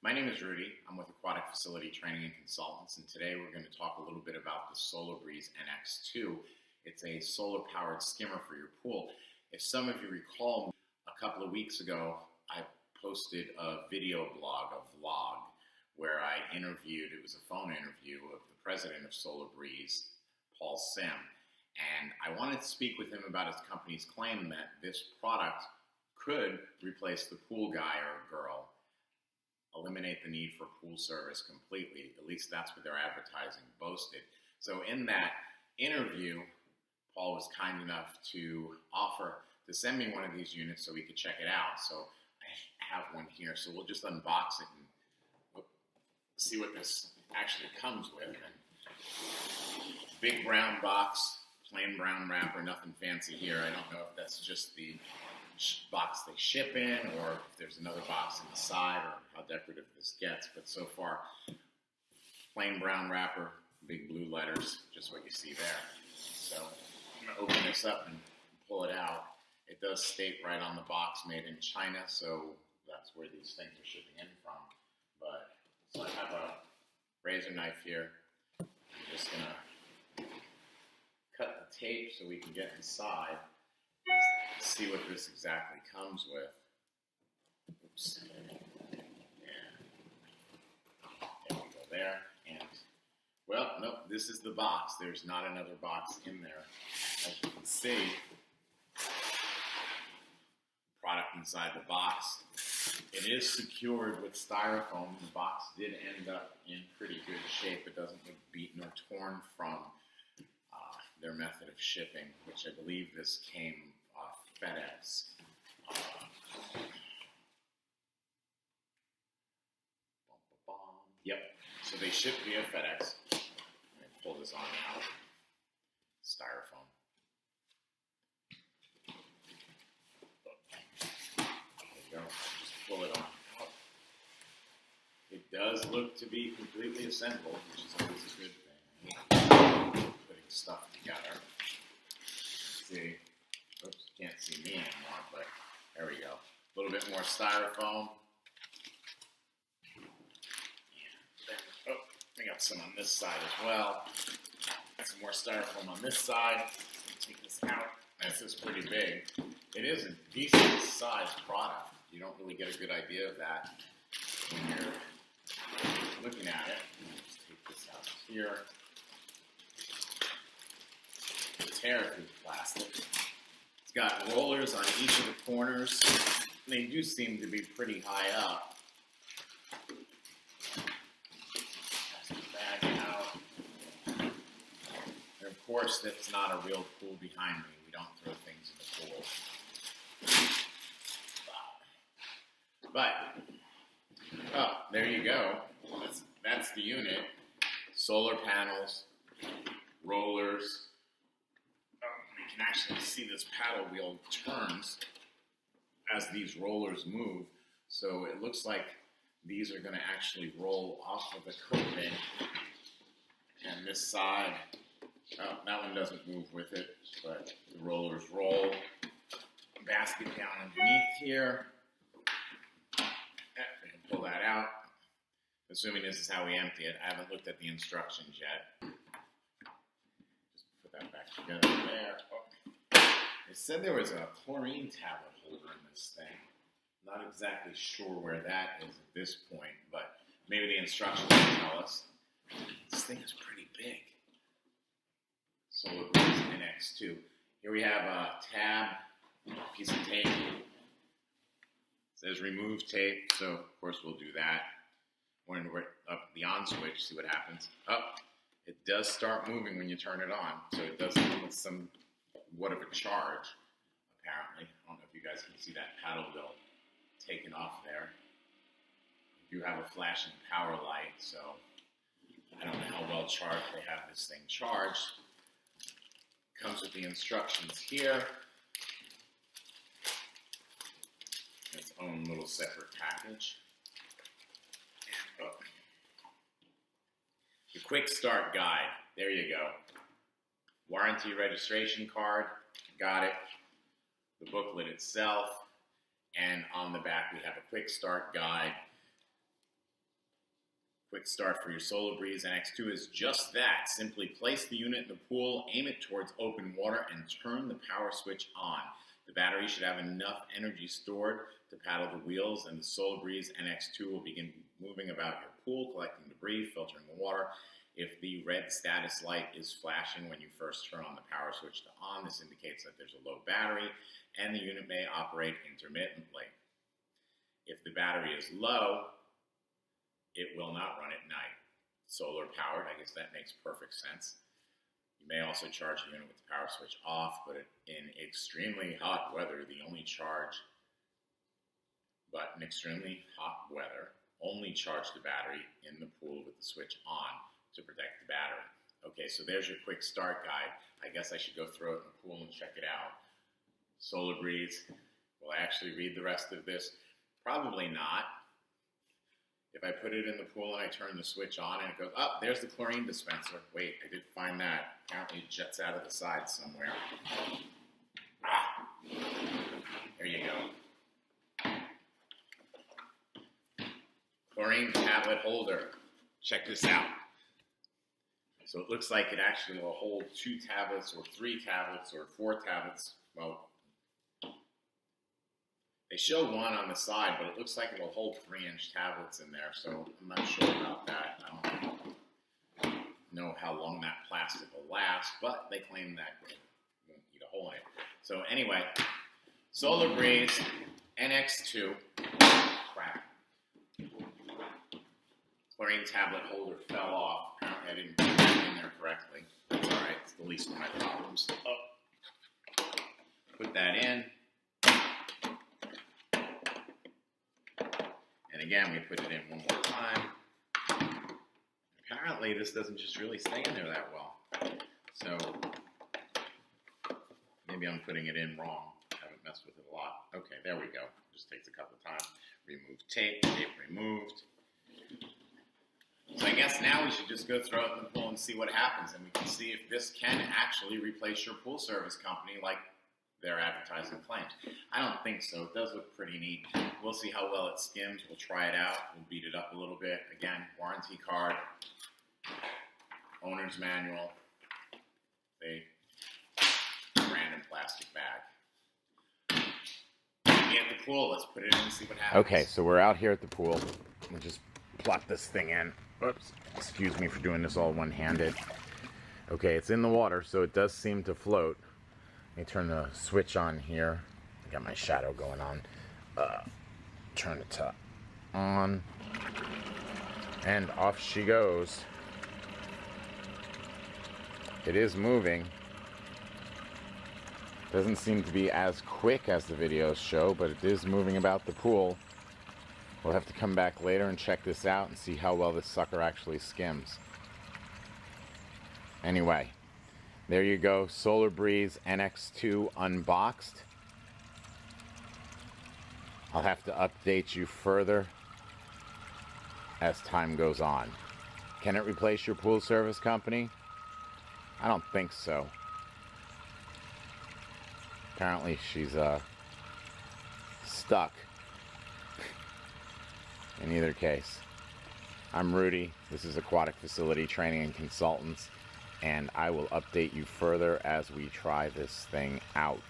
My name is Rudy. I'm with Aquatic Facility Training and Consultants, and today we're going to talk a little bit about the SolarBreeze NX2. It's a solar-powered skimmer for your pool. If some of you recall, a couple of weeks ago, I posted a video blog, a vlog, where I interviewed, it was a phone interview of the president of SolarBreeze, Paul Sim, and I wanted to speak with him about his company's claim that this product could replace the pool guy or girl, eliminate the need for pool service completely. At least that's what their advertising boasted. So in that interview, Paul was kind enough to offer to send me one of these units so we could check it out. So I have one here. So we'll just unbox it and see what this actually comes with. And big brown box, plain brown wrapper, nothing fancy here. I don't know if that's just the box they ship in, or if there's another box on the side, or how decorative this gets. But so far, plain brown wrapper, big blue letters, just what you see there. So I'm going to open this up and pull it out. It does state right on the box, made in China, so that's where these things are shipping in from. But so I have a razor knife here. I'm just going to cut the tape so we can get inside. See what this exactly comes with. Oops. Yeah. There we go there. And, well, nope, this is the box. There's not another box in there. As you can see, product inside the box. It is secured with styrofoam. The box did end up in pretty good shape. It doesn't look beaten or torn from their method of shipping, which I believe this came off FedEx. Yep, so they ship via FedEx. Let me pull this on now. Styrofoam. There you go. Just pull it on out. It does look to be completely assembled, which is always a good thing. Putting stuff together. See. Oops, can't see me anymore, but there we go. A little bit more styrofoam. And I got some on this side as well. Got some more styrofoam on this side. Take this out. This is pretty big. It is a decent sized product. You don't really get a good idea of that when you're looking at it. Just take this out here. Tear through the plastic. It's got rollers on each of the corners. They do seem to be pretty high up. Pass the bag out. And of course, that's not a real pool behind me. We don't throw things in the pool. But, oh, there you go. That's the unit. Solar panels, rollers. You can actually see this paddle wheel turns as these rollers move. So it looks like these are going to actually roll off of the coping. And this side, oh, that one doesn't move with it, but the rollers roll. Basket down underneath here. We can pull that out. Assuming this is how we empty it. I haven't looked at the instructions yet. Just put that back together there. It said there was a chlorine tablet holder in this thing. Not exactly sure where that is at this point, but maybe the instructions will tell us. This thing is pretty big. SolarBreeze NX2. Here we have a tab, piece of tape. It says remove tape, so of course we'll do that. We're going to up the on switch, see what happens. It does start moving when you turn it on, so it does come with somewhat of a charge, apparently. I don't know if you guys can see that paddle wheel taken off there. You do have a flashing power light, so I don't know how well charged they have this thing charged. Comes with the instructions here. Its own little separate package. The quick start guide. There you go. Warranty registration card. Got it. The booklet itself. And on the back we have a quick start guide Quick start for your Solar Breeze NX2 is just that. Simply place the unit in the pool, aim it towards open water, and turn the power switch on. The battery should have enough energy stored to paddle the wheels, and the Solar Breeze NX2 will begin moving about your pool, collecting debris, filtering the water. If the red status light is flashing when you first turn on the power switch to on, this indicates that there's a low battery, and the unit may operate intermittently. If the battery is low, it will not run at night. Solar powered, I guess that makes perfect sense. You may also charge the unit with the power switch off, but in extremely hot weather, only charge the battery in the pool with the switch on to protect the battery. Okay, so there's your quick start guide. I guess I should go throw it in the pool and check it out. Solar Breeze. Will I actually read the rest of this? Probably not. If I put it in the pool and I turn the switch on and it goes, oh, there's the chlorine dispenser. Wait, I did find that. Apparently it jets out of the side somewhere. There you go. Chlorine tablet holder. Check this out. So it looks like it actually will hold 2 tablets or 3 tablets or 4 tablets. Well, they show 1 on the side, but it looks like it will hold 3-inch tablets in there, so I'm not sure about that. I don't know how long that plastic will last, but they claim that it won't eat a hole in it. So anyway, Solar Breeze NX2. Crap. Chlorine tablet holder fell off. Apparently I didn't put it in there correctly. That's alright, it's the least of my problems. Oh. Put that in. And again, we put it in one more time. Apparently, this doesn't just really stay in there that well. So, maybe I'm putting it in wrong. I haven't messed with it a lot. Okay, there we go. Just takes a couple times. Remove tape, tape removed. So I guess now we should just go throw it in the pool and see what happens. And we can see if this can actually replace your pool service company like their advertising claims. I don't think so. It does look pretty neat. We'll see how well it skims. We'll try it out. We'll beat it up a little bit. Again, warranty card, owner's manual, a random plastic bag. Get the pool. Let's put it in and see what happens. Okay, so we're out here at the pool. We'll just plop this thing in. Oops. Excuse me for doing this all one-handed. Okay, it's in the water, so it does seem to float. Let me turn the switch on here. I got my shadow going on. Turn it to on. And off she goes. It is moving. Doesn't seem to be as quick as the videos show, but it is moving about the pool. We'll have to come back later and check this out and see how well this sucker actually skims. Anyway. There you go, Solar Breeze NX2 unboxed. I'll have to update you further as time goes on. Can it replace your pool service company? I don't think so. Apparently she's stuck. In either case. I'm Rudy. This is Aquatic Facility Training and Consultants. And I will update you further as we try this thing out.